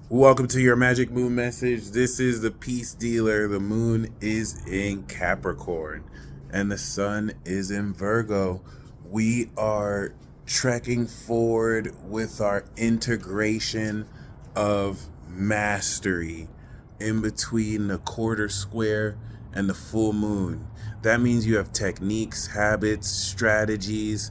Welcome to your Magic Moon message. This is the Peace Dealer. The moon is in Capricorn and the sun is in Virgo. We are trekking forward with our integration of mastery in between the quarter square and the full moon. That means you have techniques, habits, strategies,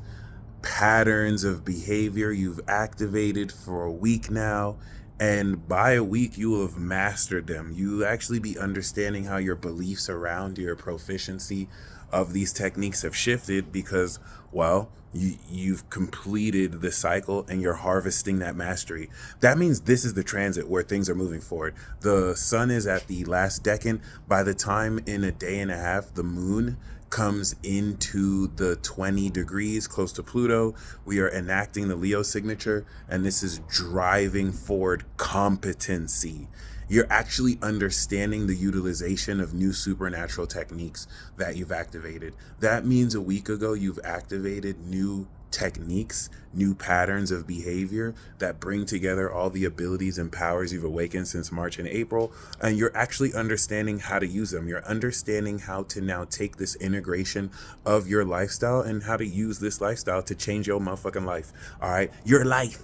patterns of behavior you've activated for a week now, and by a week you will have mastered them. You'll actually be understanding how your beliefs around your proficiency of these techniques have shifted because, well, you've completed the cycle and you're harvesting that mastery. That means this is the transit where things are moving forward. The sun is at the last decan. By the time in a day and a half the moon comes into the 20 degrees close to Pluto, we are enacting the Leo signature, and this is driving forward competency. You're actually understanding the utilization of new supernatural techniques that you've activated. That means a week ago you've activated new techniques, new patterns of behavior that bring together all the abilities and powers you've awakened since March and April, and you're actually understanding how to use them. You're understanding how to now take this integration of your lifestyle and how to use this lifestyle to change your motherfucking life. All right, your life.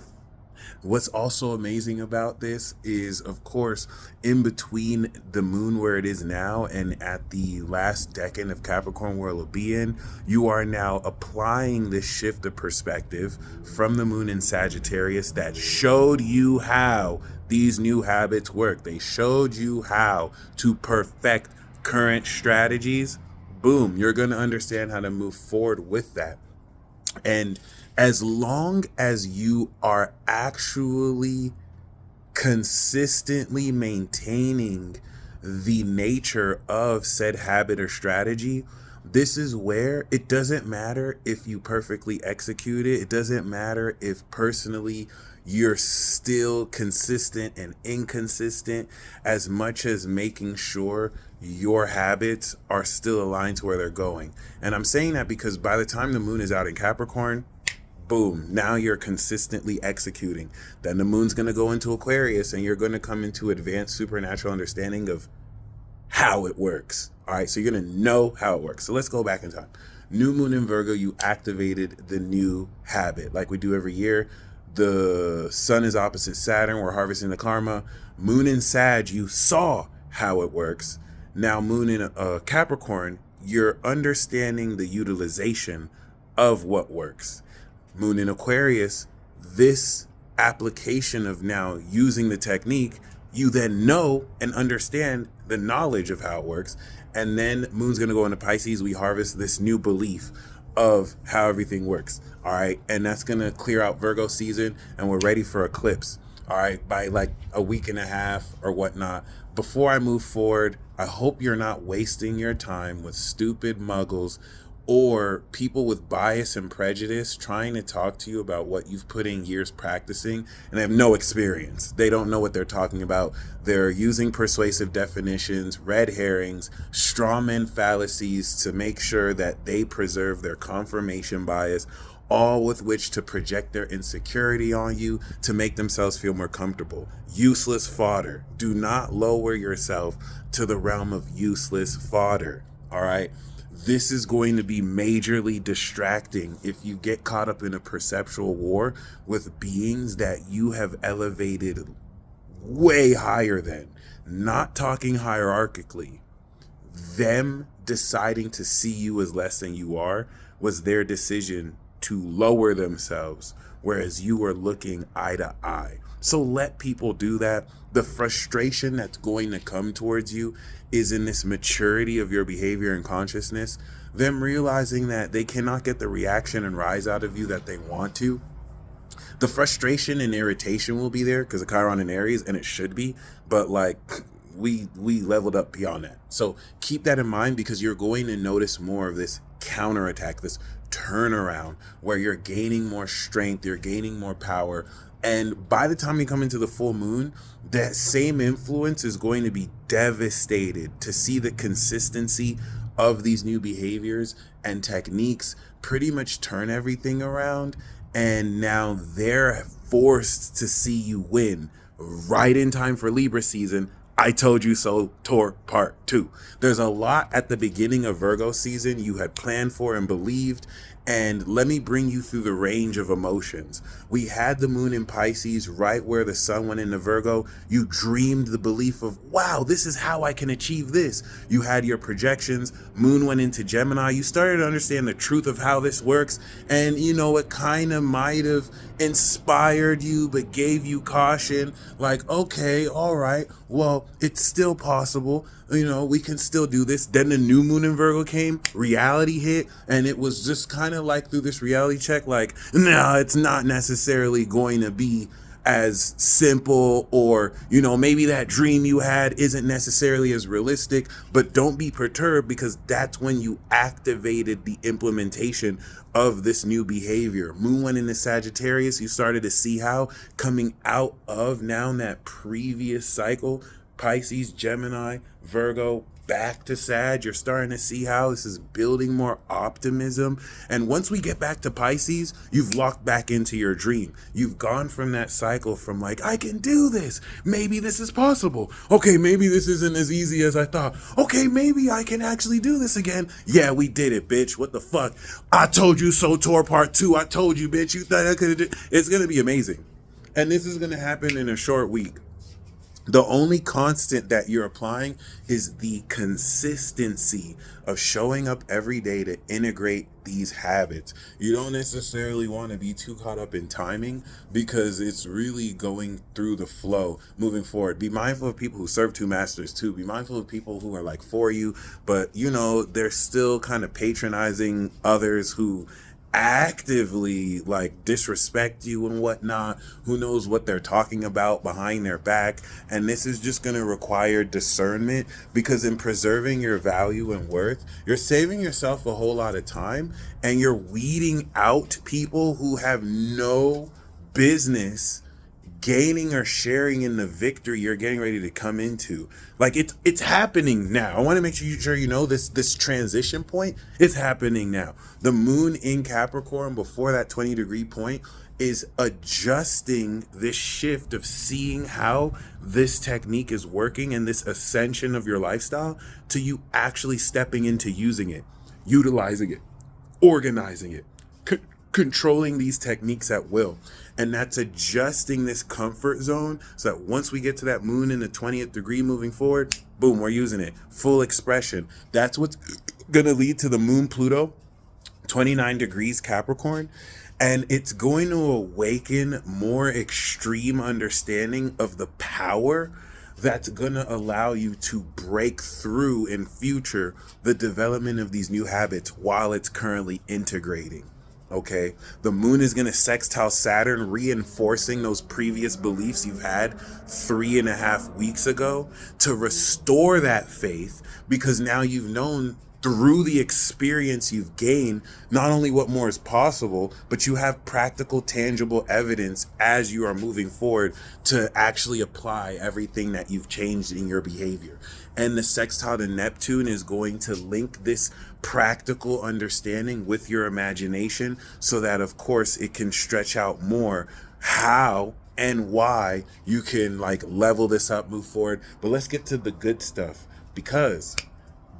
What's also amazing about this is, of course, in between the moon where it is now and at the last decan of Capricorn where it'll be in, you are now applying this shift of perspective from the moon in Sagittarius that showed you how these new habits work. They showed you how to perfect current strategies. Boom, you're going to understand how to move forward with that. And as long as you are actually consistently maintaining the nature of said habit or strategy, this is where it doesn't matter if you perfectly execute it. It doesn't matter if personally you're still consistent and inconsistent, as much as making sure your habits are still aligned to where they're going. And I'm saying that because by the time the moon is out in Capricorn, boom, now you're consistently executing. Then the moon's going to go into Aquarius and you're going to come into advanced supernatural understanding of how it works. All right, so you're going to know how it works. So let's go back in time. New moon in Virgo, you activated the new habit like we do every year. The sun is opposite Saturn. We're harvesting the karma. Moon in Sag, you saw how it works. Now moon in Capricorn, you're understanding the utilization of what works. Moon in Aquarius, this application of now using the technique, you then know and understand the knowledge of how it works. And then moon's going to go into Pisces. We harvest this new belief of how everything works. All right. And that's going to clear out Virgo season, and we're ready for eclipse. All right. By like a week and a half or whatnot. Before I move forward, I hope you're not wasting your time with stupid muggles or people with bias and prejudice trying to talk to you about what you've put in years practicing and they have no experience. They don't know what they're talking about. They're using persuasive definitions, red herrings, strawman fallacies to make sure that they preserve their confirmation bias, all with which to project their insecurity on you to make themselves feel more comfortable. Useless fodder. Do not lower yourself to the realm of useless fodder. All right. This is going to be majorly distracting if you get caught up in a perceptual war with beings that you have elevated way higher than. Not talking hierarchically. Them deciding to see you as less than you are was their decision to lower themselves, whereas you are looking eye to eye. So let people do that. The frustration that's going to come towards you is in this maturity of your behavior and consciousness, them realizing that they cannot get the reaction and rise out of you that they want to. The frustration and irritation will be there because of Chiron and Aries, and it should be, but like we leveled up beyond that. So keep that in mind, because you're going to notice more of this counterattack, this turnaround where you're gaining more strength, you're gaining more power. And by the time you come into the full moon, that same influence is going to be devastated to see the consistency of these new behaviors and techniques pretty much turn everything around. And now they're forced to see you win right in time for Libra season. I told you so, Tour Part 2. There's a lot at the beginning of Virgo season you had planned for and believed, and let me bring you through the range of emotions. We had the moon in Pisces right where the sun went into Virgo. You dreamed the belief of, wow, this is how I can achieve this. You had your projections. Moon went into Gemini. You started to understand the truth of how this works. And, it kind of might have inspired you, but gave you caution. Like, okay, all right, well, it's still possible. We can still do this. Then the new moon in Virgo came, reality hit, and it was just kind of like through this reality check, like, no, it's not necessarily going to be as simple, or maybe that dream you had isn't necessarily as realistic. But don't be perturbed, because that's when you activated the implementation of this new behavior. Moon went into Sagittarius. You started to see how coming out of now that previous cycle, Pisces, Gemini, Virgo, back to Sag, you're starting to see how this is building more optimism. And once we get back to Pisces, you've locked back into your dream. You've gone from that cycle from like, I can do this. Maybe this is possible. Okay, maybe this isn't as easy as I thought. Okay, maybe I can actually do this again. Yeah, we did it, bitch. What the fuck? I told you so, Tour Part 2. I told you, bitch. You thought I could do it. It's going to be amazing. And this is going to happen in a short week. The only constant that you're applying is the consistency of showing up every day to integrate these habits. You don't necessarily want to be too caught up in timing, because it's really going through the flow moving forward. Be mindful of people who serve two masters too. Be mindful of people who are like for you, but they're still kind of patronizing others who actively like disrespect you and whatnot. Who knows what they're talking about behind their back? And this is just going to require discernment, because in preserving your value and worth, you're saving yourself a whole lot of time, and you're weeding out people who have no business gaining or sharing in the victory you're getting ready to come into. Like it's happening now. I want to make sure this transition point is happening now. The moon in Capricorn before that 20-degree point is adjusting this shift of seeing how this technique is working and this ascension of your lifestyle to you actually stepping into using it, utilizing it, organizing it, controlling these techniques at will. And that's adjusting this comfort zone so that once we get to that moon in the 20th degree moving forward, boom, we're using it. Full expression. That's what's going to lead to the moon Pluto, 29 degrees Capricorn. And it's going to awaken more extreme understanding of the power that's going to allow you to break through in future the development of these new habits while it's currently integrating. Okay, the moon is going to sextile Saturn, reinforcing those previous beliefs you've had 3.5 weeks ago, to restore that faith, because now you've known through the experience you've gained not only what more is possible, but you have practical, tangible evidence as you are moving forward to actually apply everything that you've changed in your behavior. And the sextile to Neptune is going to link this practical understanding with your imagination, so that of course it can stretch out more how and why you can like level this up, move forward. But let's get to the good stuff, because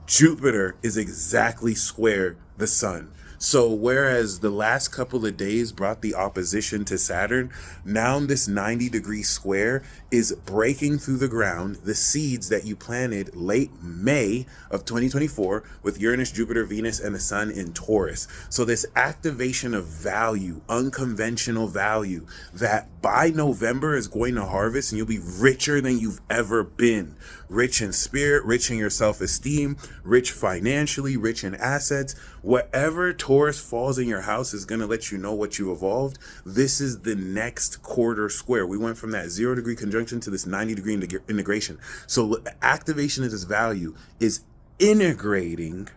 Jupiter is exactly square the sun. So whereas the last couple of days brought the opposition to Saturn, now this 90-degree square is breaking through the ground the seeds that you planted late May of 2024 with Uranus, Jupiter, Venus, and the sun in Taurus. So this activation of value, unconventional value, that by November is going to harvest, and you'll be richer than you've ever been. Rich in spirit, rich in your self-esteem, rich financially, rich in assets. Whatever Taurus falls in your house is going to let you know what you evolved. This is the next quarter square. We went from that 0-degree conjunction to this 90-degree integration. So activation of this value is integrating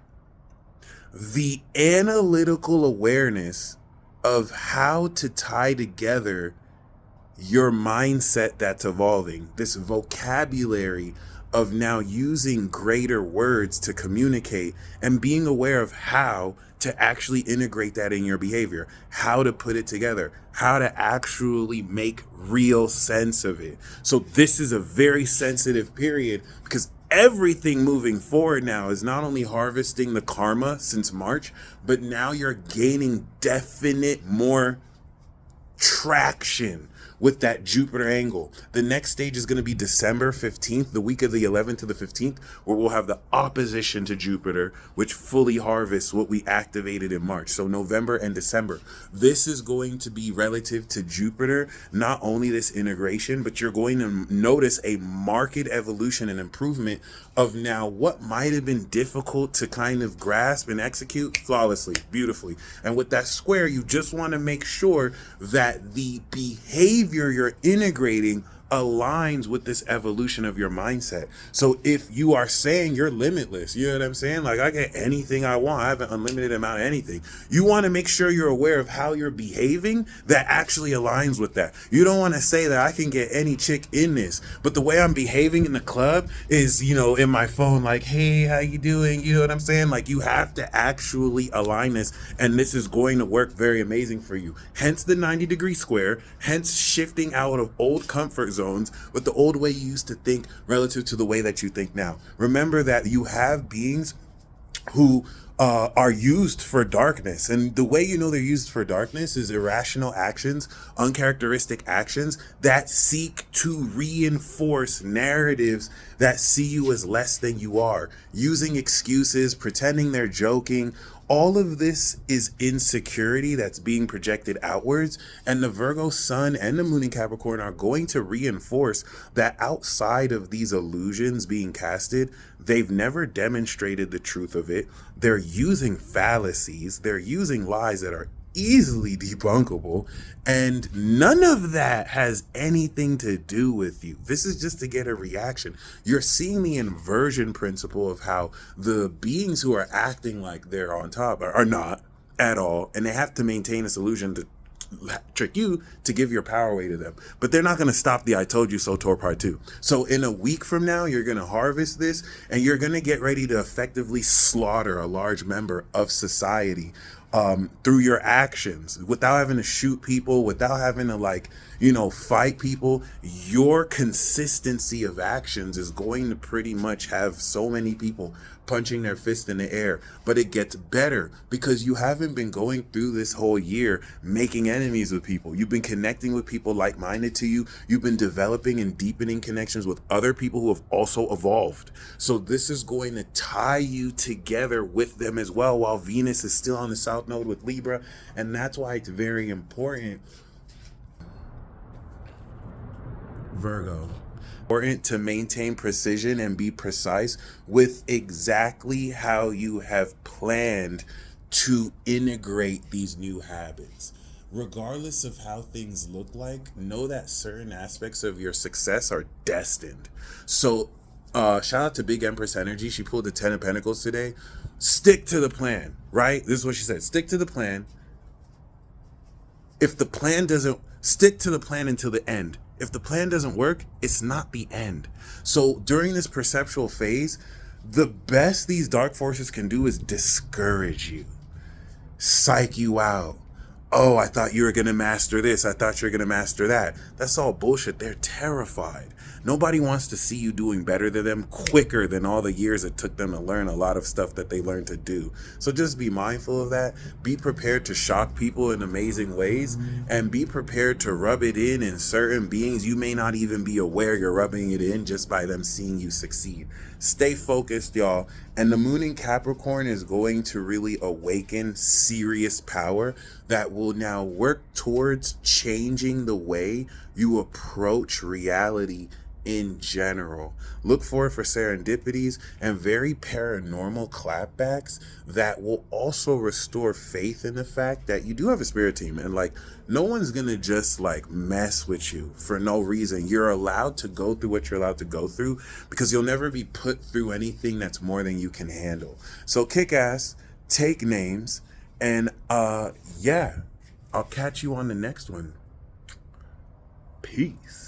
the analytical awareness of how to tie together your mindset that's evolving, this vocabulary of now using greater words to communicate and being aware of how to actually integrate that in your behavior, how to put it together, how to actually make real sense of it. So this is a very sensitive period because everything moving forward now is not only harvesting the karma since March, but now you're gaining definite more traction with that Jupiter angle. The next stage is going to be December 15th, the week of the 11th to the 15th, where we'll have the opposition to Jupiter, which fully harvests what we activated in March. So November and December. This is going to be relative to Jupiter, not only this integration, but you're going to notice a marked evolution and improvement of now what might have been difficult to kind of grasp and execute flawlessly, beautifully. And with that square, you just want to make sure that the behavior you're integrating aligns with this evolution of your mindset. So if you are saying you're limitless, you know what I'm saying? Like, I get anything I want. I have an unlimited amount of anything. You want to make sure you're aware of how you're behaving that actually aligns with that. You don't want to say that I can get any chick in this, but the way I'm behaving in the club is, you know, in my phone, like, hey, how you doing? You know what I'm saying? Like, you have to actually align this, and this is going to work very amazing for you. Hence the 90-degree square, hence shifting out of old comfort zones with the old way you used to think relative to the way that you think now. Remember that you have beings who are used for darkness, and the way you know they're used for darkness is irrational actions, uncharacteristic actions that seek to reinforce narratives that see you as less than you are, using excuses, pretending they're joking. All of this is insecurity that's being projected outwards, and the Virgo sun and the moon in Capricorn are going to reinforce that outside of these illusions being casted, they've never demonstrated the truth of it. They're using fallacies, they're using lies that are easily debunkable, and none of that has anything to do with you. This is just to get a reaction. You're seeing the inversion principle of how the beings who are acting like they're on top are not at all, and they have to maintain this illusion to trick you to give your power away to them. But they're not going to stop the I told you so tour part 2. So in a week from now, you're going to harvest this, and you're going to get ready to effectively slaughter a large member of society through your actions, without having to shoot people, without having to, like, you know, fight people. Your consistency of actions is going to pretty much have so many people punching their fist in the air. But it gets better because you haven't been going through this whole year making enemies with people. You've been connecting with people like-minded to you. You've been developing and deepening connections with other people who have also evolved. So this is going to tie you together with them as well, while Venus is still on the south node with Libra. And that's why it's very important, Virgo, important to maintain precision and be precise with exactly how you have planned to integrate these new habits. Regardless of how things look like, know that certain aspects of your success are destined. So shout out to Big Empress Energy. She pulled the 10 of Pentacles today. Stick to the plan, right? This is what she said. Stick to the plan. If the plan doesn't, stick to the plan until the end. If the plan doesn't work, it's not the end. So during this perceptual phase, the best these dark forces can do is discourage you, psych you out. Oh, I thought you were going to master this. I thought you were going to master that. That's all bullshit. They're terrified. Nobody wants to see you doing better than them quicker than all the years it took them to learn a lot of stuff that they learned to do. So just be mindful of that. Be prepared to shock people in amazing ways, and be prepared to rub it in certain beings. You may not even be aware you're rubbing it in just by them seeing you succeed. Stay focused, y'all. And the moon in Capricorn is going to really awaken serious power that will now work towards changing the way you approach reality in general. Look for serendipities and very paranormal clapbacks that will also restore faith in the fact that you do have a spirit team, and like, no one's gonna just like mess with you for no reason. You're allowed to go through what you're allowed to go through because you'll never be put through anything that's more than you can handle. So kick ass, take names, and yeah, I'll catch you on the next one. Peace.